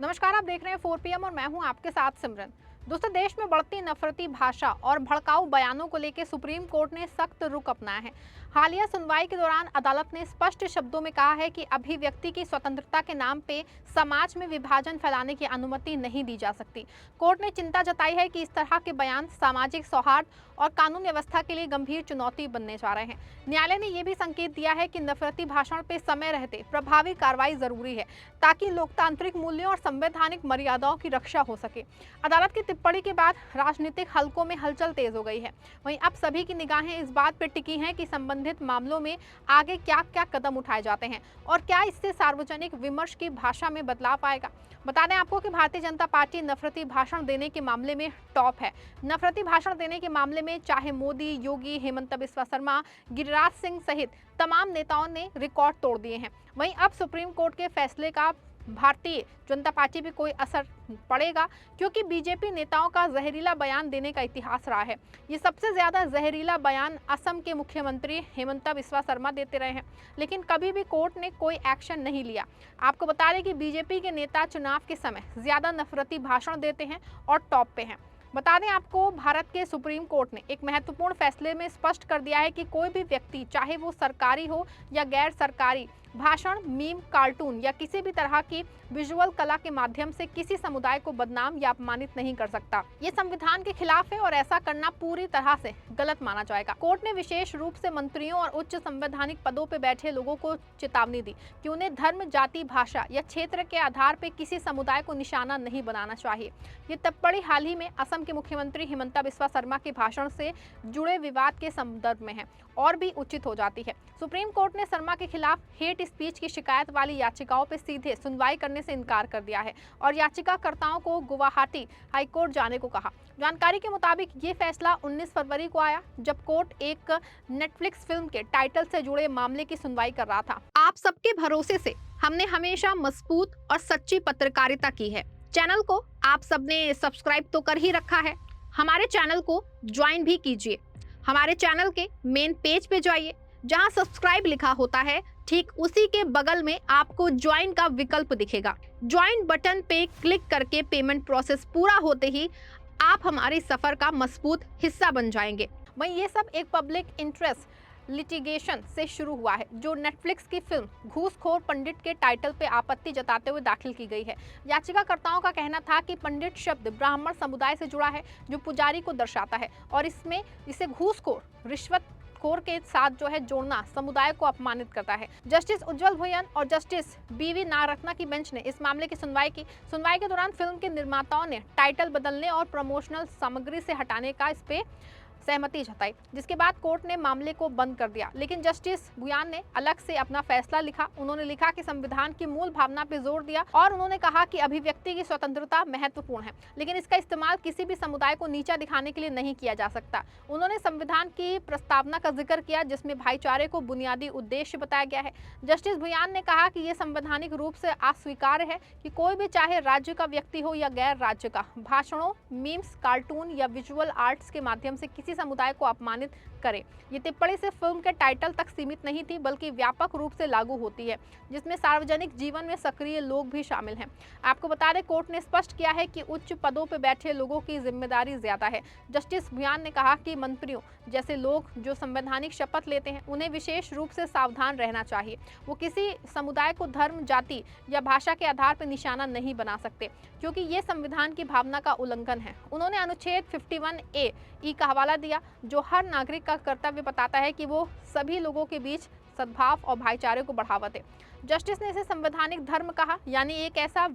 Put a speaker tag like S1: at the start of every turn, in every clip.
S1: नमस्कार, आप देख रहे हैं 4 PM और मैं हूं आपके साथ सिमरन। दोस्तों, देश में बढ़ती नफरती भाषा और भड़काऊ बयानों को लेकर सुप्रीम कोर्ट ने सख्त रुख अपनाया है। हालिया सुनवाई के दौरान अदालत ने स्पष्ट शब्दों में कहा है कि अभिव्यक्ति की स्वतंत्रता के नाम पे समाज में विभाजन फैलाने की अनुमति नहीं दी जा सकती। कोर्ट ने चिंता जताई है कि इस तरह के बयान सामाजिक सौहार्द और कानून व्यवस्था के लिए गंभीर चुनौती बनने जा रहे हैं। न्यायालय ने यह भी संकेत दिया है कि नफरती भाषण पे समय रहते प्रभावी कार्रवाई जरूरी है, ताकि लोकतांत्रिक मूल्यों और संवैधानिक मर्यादाओं की रक्षा हो सके। अदालत की टिप्पणी के बाद राजनीतिक हलकों में हलचल तेज हो गई है। वहीं अब सभी की निगाहें इस बात पर टिकी हैं कि संबंधित मामलों में आगे क्या क्या कदम उठाए जाते हैं और क्या इससे सार्वजनिक विमर्श की भाषा में बदलाव आएगा। बता दें आपको कि भारतीय जनता पार्टी नफरती भाषण देने के मामले में टॉप है। नफरती भाषण देने के मामले में चाहे मोदी, योगी, हेमंत बिस्वा शर्मा, गिरिराज सिंह सहित तमाम नेताओं ने रिकॉर्ड तोड़ दिए हैं। वहीं अब सुप्रीम कोर्ट के फैसले का भारतीय जनता पार्टी पे कोई असर पड़ेगा, क्योंकि बीजेपी नेताओं का जहरीला बयान देने का इतिहास रहा है। ये सबसे ज्यादा जहरीला बयान असम के मुख्यमंत्री हेमंत बिस्वा शर्मा देते रहे हैं, लेकिन कभी भी कोर्ट ने कोई एक्शन नहीं लिया। आपको बता दें कि बीजेपी के नेता चुनाव के समय ज्यादा नफरती भाषण देते हैं और टॉप पे हैं। बता दें आपको, भारत के सुप्रीम कोर्ट ने एक महत्वपूर्ण फैसले में स्पष्ट कर दिया है कि कोई भी व्यक्ति, चाहे वो सरकारी हो या गैर सरकारी, भाषण, मीम, कार्टून या किसी भी तरह की विजुअल कला के माध्यम से किसी समुदाय को बदनाम या अपमानित नहीं कर सकता। ये संविधान के खिलाफ है और ऐसा करना पूरी तरह से गलत माना जाएगा। कोर्ट ने विशेष रूप से मंत्रियों और उच्च संवैधानिक पदों पर बैठे लोगों को चेतावनी दी कि उन्हें धर्म, जाति, भाषा या क्षेत्र के आधार पर किसी समुदाय को निशाना नहीं बनाना चाहिए। ये टिप्पणी हाल ही में असम के मुख्यमंत्री हेमंत बिस्वा शर्मा के भाषण से जुड़े विवाद के संदर्भ में है और भी उचित हो जाती है। सुप्रीम कोर्ट ने शर्मा के खिलाफ हेट स्पीच की शिकायत वाली याचिकाओं पर सीधे सुनवाई करने से इनकार कर दिया है और याचिकाकर्ताओं को गुवाहाटी हाईकोर्ट जाने को कहा। जानकारी के मुताबिक ये फैसला 19 फरवरी को आया, जब कोर्ट एक नेटफ्लिक्स फिल्म के टाइटल से जुड़े मामले की सुनवाई कर रहा था। आप सबके भरोसे से हमने हमेशा मजबूत और सच्ची पत्रकारिता की है। चैनल को आप सबने सब्सक्राइब तो कर ही रखा है, हमारे चैनल को ज्वाइन भी कीजिए। हमारे चैनल के मेन पेज पे जाइए, जहां सब्सक्राइब लिखा होता है ठीक उसी के बगल में आपको ज्वाइन का विकल्प दिखेगा। ज्वाइन बटन पे क्लिक करके पेमेंट प्रोसेस पूरा होते ही आप हमारे सफर का मजबूत हिस्सा बन जाएंगे। वहीं ये सब एक पब्लिक इंटरेस्ट लिटिगेशन से शुरू हुआ है, जो नेटफ्लिक्स की फिल्म घूसखोर पंडित के टाइटल पे आपत्ति जताते हुए दाखिल की गई है। याचिकाकर्ताओं का कहना था कि पंडित शब्द ब्राह्मण समुदाय से जुड़ा है, जो पुजारी को दर्शाता है, और इसमें इसे घूसखोर, रिश्वतखोर के साथ जो है जोड़ना समुदाय को अपमानित करता है। जस्टिस उज्जवल भुयन और जस्टिस BV नागरत्ना की बेंच ने इस मामले की सुनवाई की। सुनवाई के दौरान फिल्म के निर्माताओं ने टाइटल बदलने और प्रमोशनल सामग्री से हटाने का इस पे सहमति जताई, जिसके बाद कोर्ट ने मामले को बंद कर दिया। लेकिन जस्टिस भुयान ने अलग से अपना फैसला लिखा। उन्होंने लिखा कि संविधान की मूल भावना पर जोर दिया और उन्होंने कहा कि अभिव्यक्ति की स्वतंत्रता महत्वपूर्ण है, लेकिन इसका इस्तेमाल किसी भी समुदाय को नीचा दिखाने के लिए नहीं किया जा सकता। उन्होंने संविधान की प्रस्तावना का जिक्र किया, जिसमें भाईचारे को बुनियादी उद्देश्य बताया गया है। जस्टिस भुयान ने कहा कि यह संवैधानिक रूप से अस्वीकार्य है कि कोई भी, चाहे राज्य का व्यक्ति हो या गैर राज्य का, भाषणों, मीम्स, कार्टून या विजुअल आर्ट्स के माध्यम से किसी समुदाय को अपमानित करे। ये टिप्पणी सिर्फ फिल्म के टाइटल तक सीमित नहीं थी, बल्कि व्यापक रूप से लागू होती है, जिसमें सार्वजनिक जीवन में सक्रिय लोग भी शामिल हैं। आपको बता दें, कोर्ट ने स्पष्ट किया है कि उच्च पदों पर बैठे लोगों की जिम्मेदारी ज्यादा है। जस्टिस भुयान ने कहा कि मंत्रियों जैसे लोग जो संवैधानिक शपथ लेते हैं, उन्हें विशेष रूप से सावधान रहना चाहिए। वो किसी समुदाय को धर्म, जाति या भाषा के आधार पर निशाना नहीं बना सकते, क्योंकि ये संविधान की भावना का उल्लंघन है। उन्होंने अनुच्छेद 51A का हवाला दिया, जो हर नागरिक का कर्तव्य बताता है कि वो सभी लोगों के बीच सद्भाव और भाईचारे को बढ़ावा दे। जस्टिस ने इसे संवैधानिक धर्म कहा, यानी एक ऐसा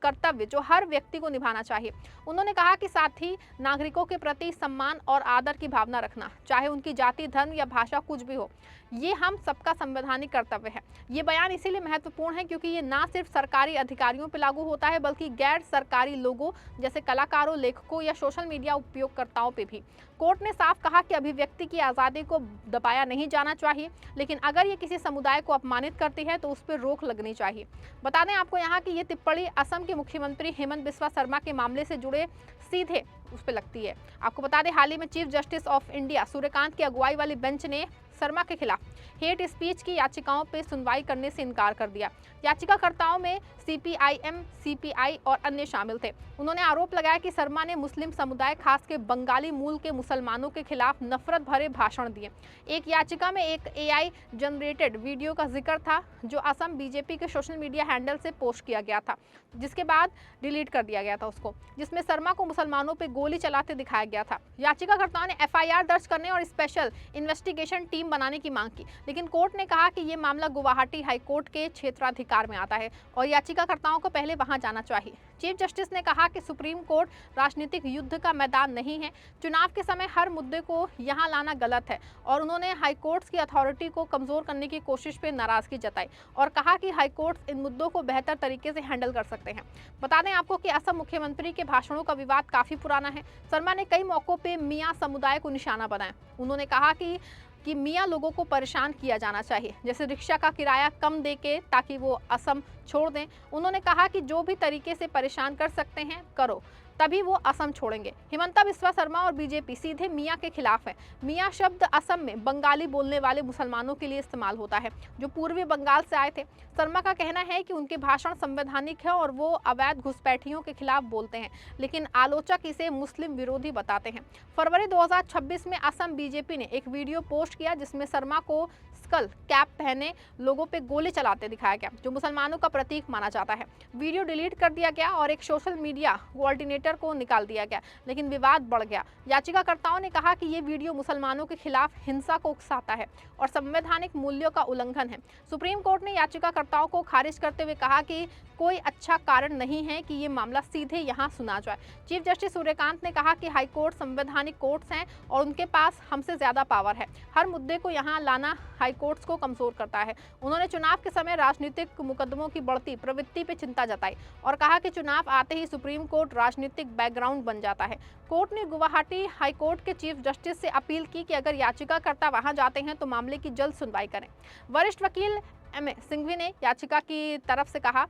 S1: कर्तव्य जो हर व्यक्ति को निभाना चाहिए। उन्होंने कहा कि साथ ही नागरिकों के प्रति सम्मान और आदर की भावना रखना, चाहे उनकी जाति, धर्म या भाषा कुछ भी हो, ये हम सबका संवैधानिक कर्तव्य है। ये बयान इसीलिए महत्वपूर्ण है क्योंकि ये ना सिर्फ सरकारी अधिकारियों पर लागू होता है, बल्कि गैर सरकारी लोगों जैसे कलाकारों, लेखकों या सोशल मीडिया उपयोगकर्ताओं पर भी। कोर्ट ने साफ कहा कि अभिव्यक्ति की आज़ादी को दबाया नहीं जाना चाहिए, लेकिन अगर ये किसी समुदाय को अपमानित करती है तो उस पर रोक लगनी चाहिए। बता दें आपको यहाँ की ये टिप्पणी असम के मुख्यमंत्री हेमंत बिस्वा शर्मा के मामले से जुड़े सीधे उस पर लगती है। आपको बता दें, हाल ही में chief justice of India Suryakant की अगुवाई वाली बेंच ने शर्मा के खिलाफ हेट स्पीच की याचिकाओं पर सुनवाई करने से इनकार कर दिया। याचिकाकर्ताओं में सीपीआईएम, सीपीआई और अन्य शामिल थे। उन्होंने आरोप लगाया कि शर्मा ने मुस्लिम समुदाय, खासकर बंगाली मूल के मुसलमानों के खिलाफ नफरत भरे भाषण दिए। एक याचिका में एक एआई जनरेटेड वीडियो का जिक्र था जो असम बीजेपी के सोशल मीडिया हैंडल से पोस्ट किया गया था, जिसके बाद डिलीट कर दिया गया था उसको, जिसमें शर्मा को मुसलमानों पर गोली चलाते दिखाया गया था। याचिकाकर्ताओं ने एफआईआर दर्ज करने और स्पेशल इन्वेस्टिगेशन टीम बनाने की मांग की, लेकिन कोर्ट ने कहा कि ये मामला गुवाहाटी हाईकोर्ट के क्षेत्राधिकार में आता है और याचिकाकर्ताओं को पहले वहां जाना चाहिए। चीफ जस्टिस ने कहा कि सुप्रीम कोर्ट राजनीतिक युद्ध का मैदान नहीं है। चुनाव के समय हर मुद्दे को यहां लाना गलत है और उन्होंने हाईकोर्ट्स की अथॉरिटी को कमजोर करने की कोशिश पर नाराजगी जताई और कहा कि हाईकोर्ट्स इन मुद्दों को बेहतर तरीके से हैंडल कर सकते हैं। बता दें आपको कि असम मुख्यमंत्री के भाषणों का विवाद काफी पुराना है। शर्मा ने कई मौकों पर मियां समुदाय को निशाना बनाया। उन्होंने कहा कि मियां लोगों को परेशान किया जाना चाहिए, जैसे रिक्शा का किराया कम देके ताकि वो असम छोड़ दें। उन्होंने कहा कि जो भी तरीके से परेशान कर सकते हैं करो, तभी वो असम छोड़ेंगे। हिमंता बिस्वा शर्मा और बीजेपी सीधे मियां के खिलाफ है। मियां शब्द असम में बंगाली बोलने वाले मुसलमानों के लिए इस्तेमाल होता है जो पूर्वी बंगाल से आए थे। शर्मा का कहना है कि उनके भाषण संवैधानिक है और वो अवैध घुसपैठियों के खिलाफ बोलते हैं, लेकिन आलोचक इसे मुस्लिम विरोधी बताते हैं। फरवरी 2026 में असम बीजेपी ने एक वीडियो पोस्ट किया जिसमें शर्मा को स्कल कैप पहने लोगों पे गोली चलाते दिखाया गया, जो मुसलमानों का प्रतीक माना जाता है। वीडियो डिलीट कर दिया गया और एक सोशल मीडिया कोऑर्डिनेटर को निकाल दिया गया, लेकिन विवाद बढ़ गया। याचिकाकर्ताओं ने कहा कि ये वीडियो मुसलमानों के खिलाफ हिंसा को उकसाता है और संवैधानिक मूल्यों का उल्लंघन है। सुप्रीम कोर्ट ने याचिकाकर्ताओं को खारिज करते हुए कहा कि कोई अच्छा कारण नहीं है कि ये मामला सीधे यहाँ सुना जाए। चीफ जस्टिस सूर्यकांत ने कहा कि हाईकोर्ट संवैधानिक कोर्ट्स हैं और उनके पास हमसे ज्यादा पावर है। हर मुद्दे को यहाँ लाना हाईकोर्ट्स को कमजोर करता है। उन्होंने चुनाव के समय राजनीतिक मुकदमों की बढ़ती प्रवृत्ति पर चिंता जताई और कहा कि चुनाव आते ही सुप्रीम कोर्ट राजनीतिक बैकग्राउंड बन जाता है। कोर्ट ने गुवाहाटी हाईकोर्ट के चीफ जस्टिस से अपील की कि अगर याचिकाकर्ता वहां जाते हैं तो मामले की जल्द सुनवाई करें। वरिष्ठ वकील एम.ए. सिंघवी ने याचिका की तरफ से कहा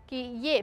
S1: कि ये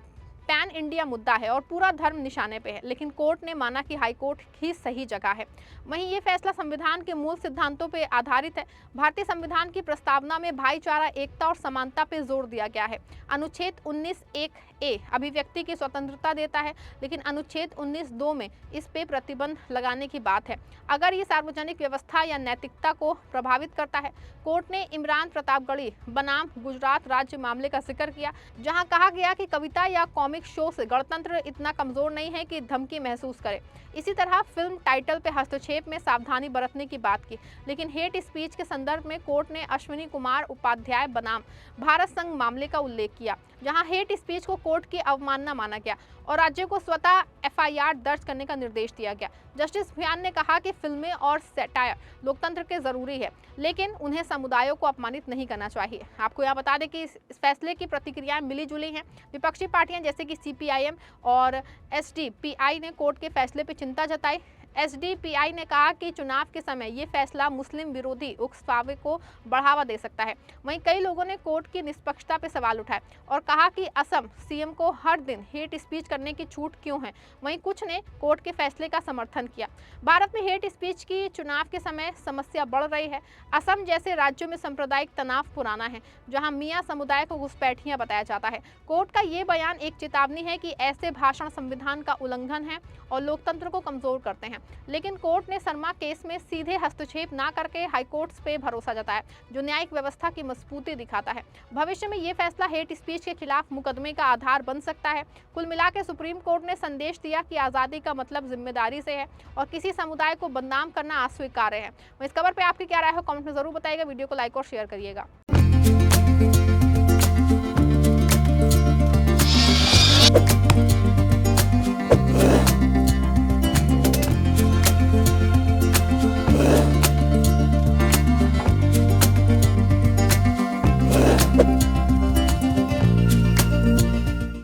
S1: पैन इंडिया मुद्दा है और पूरा धर्म निशाने पे है, लेकिन कोर्ट ने माना कि हाईकोर्ट ही सही जगह है। वहीं ये फैसला संविधान के मूल सिद्धांतों पे आधारित है। भारतीय संविधान की प्रस्तावना में भाईचारा, एकता और समानता पे जोर दिया गया है। अनुच्छेद 19(1)(a) अभिव्यक्ति की स्वतंत्रता देता है, लेकिन अनुच्छेद 19(2) में इस पे प्रतिबंध लगाने की बात है अगर ये सार्वजनिक व्यवस्था या नैतिकता को प्रभावित करता है। कोर्ट ने इमरान प्रतापगढ़ी बनाम गुजरात राज्य मामले का जिक्र किया, जहां कहा गया कि कविता या कॉमिक शो से गणतंत्र इतना कमजोर नहीं है कि धमकी महसूस करे। इसी तरह फिल्म टाइटल पे हस्तक्षेप में सावधानी बरतने की बात की, लेकिन हेट स्पीच के संदर्भ में कोर्ट ने अश्विनी कुमार उपाध्याय बनाम भारत संघ मामले का उल्लेख किया, जहां हेट स्पीच को कोर्ट की अवमानना माना गया और राज्य को स्वतः एफआईआर दर्ज करने का निर्देश दिया गया। जस्टिस भुयान ने कहा कि फिल्में और सैटायर लोकतंत्र के जरूरी है, लेकिन उन्हें समुदायों को अपमानित नहीं करना चाहिए। आपको यहाँ बता दें कि इस फैसले की प्रतिक्रियाएं मिली जुली हैं। विपक्षी पार्टियां जैसे कि सीपीआईएम और एसडीपीआई ने कोर्ट के फैसले पर चिंता जताई। एसडीपीआई ने कहा कि चुनाव के समय ये फैसला मुस्लिम विरोधी उकसावे को बढ़ावा दे सकता है। वहीं कई लोगों ने कोर्ट की निष्पक्षता पर सवाल उठाए और कहा कि असम सीएम को हर दिन हेट स्पीच करने की छूट क्यों है। वहीं कुछ ने कोर्ट के फैसले का समर्थन किया। भारत में हेट स्पीच की चुनाव के समय समस्या बढ़ रही है। असम जैसे राज्यों में सांप्रदायिक तनाव पुराना है, जहां मियां समुदाय को घुसपैठियां बताया जाता है। कोर्ट का ये बयान एक चेतावनी है कि ऐसे भाषण संविधान का उल्लंघन है और लोकतंत्र को कमजोर करते हैं। लेकिन कोर्ट ने शर्मा केस में सीधे हस्तक्षेप न करके हाईकोर्ट्स पे भरोसा जताया, जो न्यायिक व्यवस्था की मजबूती दिखाता है। भविष्य में ये फैसला हेट स्पीच के खिलाफ मुकदमे का आधार बन सकता है। कुल मिलाकर सुप्रीम कोर्ट ने संदेश दिया कि आज़ादी का मतलब जिम्मेदारी से है और किसी समुदाय को बदनाम करना अस्वीकार्य है। इस खबर पर आपकी क्या राय है, कमेंट में जरूर बताइएगा। वीडियो को लाइक और शेयर करिएगा।